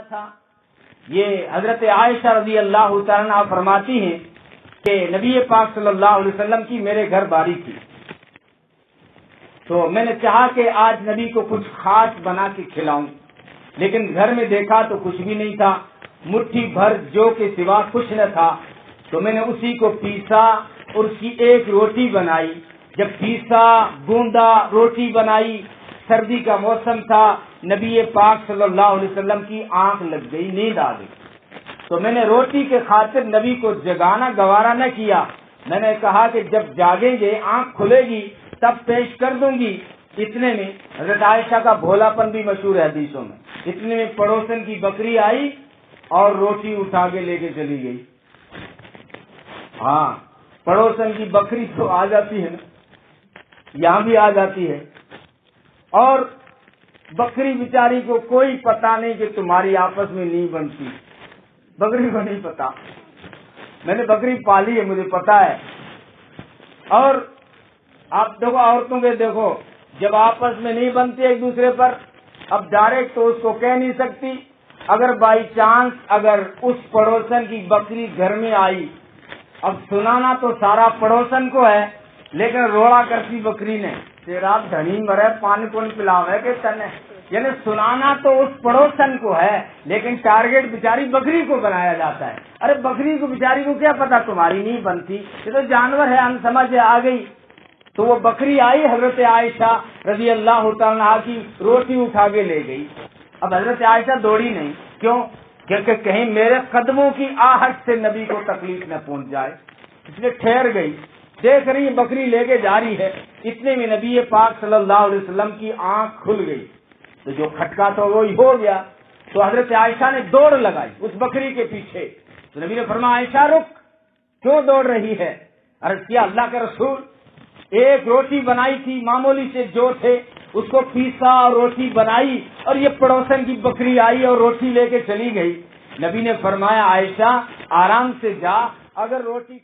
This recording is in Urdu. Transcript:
تھا۔ یہ حضرت عائشہ رضی اللہ تعالیٰ عنہا فرماتی ہیں کہ نبی پاک صلی اللہ علیہ وسلم کی میرے گھر باری تھی، تو میں نے چاہا کہ آج نبی کو کچھ خاص بنا کے کھلاؤں، لیکن گھر میں دیکھا تو کچھ بھی نہیں تھا، مٹھی بھر جو کے سوا کچھ نہ تھا، تو میں نے اسی کو پیسا اور اس کی ایک روٹی بنائی۔ جب پیسا، گوندا، روٹی بنائی، سردی کا موسم تھا، نبی پاک صلی اللہ علیہ وسلم کی آنکھ لگ گئی، نیند آ گئی، تو میں نے روٹی کے خاطر نبی کو جگانا گوارا نہ کیا۔ میں نے کہا کہ جب جاگیں گے، آنکھ کھلے گی تب پیش کر دوں گی۔ اتنے میں حضرت عائشہ کا بھولا پن بھی مشہور ہے حدیثوں میں، اتنے میں پڑوسن کی بکری آئی اور روٹی اٹھا کے لے کے چلی گئی۔ ہاں، پڑوسن کی بکری تو آ جاتی ہے نا، یہاں بھی آ جاتی ہے، اور بکری بیچاری کو کوئی پتا نہیں کہ تمہاری آپس میں نہیں بنتی، بکری کو نہیں پتا۔ میں نے بکری پالی ہے، مجھے پتا ہے۔ اور آپ دیکھو، عورتوں کے دیکھو، جب آپس میں نہیں بنتی ایک دوسرے پر، اب ڈائریکٹ تو اس کو کہہ نہیں سکتی، اگر بائی چانس اگر اس پڑوسن کی بکری گھر میں آئی، اب سنانا تو سارا پڑوسن کو ہے، لیکن روڑا کرتی بکری نے، تیرا دھنی مرے پانی کون پلاوے کہ تنے، یعنی سنانا تو اس پڑوسن کو ہے، لیکن ٹارگیٹ بیچاری بکری کو بنایا جاتا ہے۔ ارے بکری کو بیچاری کو کیا پتا تمہاری نہیں بنتی، یہ تو جانور ہے، ان سمجھ آ گئی۔ تو وہ بکری آئی، حضرت عائشہ رضی اللہ تعالیٰ عنہا کی روٹی اٹھا کے لے گئی۔ اب حضرت عائشہ دوڑی نہیں، کیوں؟ کیونکہ کہیں میرے قدموں کی آہٹ سے نبی کو تکلیف نہ پہنچ جائے، اس لیے ٹھہر گئی، دیکھ رہی بکری لے کے جا رہی ہے۔ اتنے میں نبی پاک صلی اللہ علیہ وسلم کی آنکھ کھل گئی، تو جو کھٹکا تو وہی ہو گیا، تو حضرت عائشہ نے دوڑ لگائی اس بکری کے پیچھے، تو نبی نے فرمایا عائشہ رک، کیوں دوڑ رہی ہے؟ عرض کیا اللہ کے رسول، ایک روٹی بنائی تھی، معمولی سے جو تھے اس کو پیسا اور روٹی بنائی، اور یہ پڑوسن کی بکری آئی اور روٹی لے کے چلی گئی۔ نبی نے فرمایا عائشہ آرام سے جا، اگر روٹی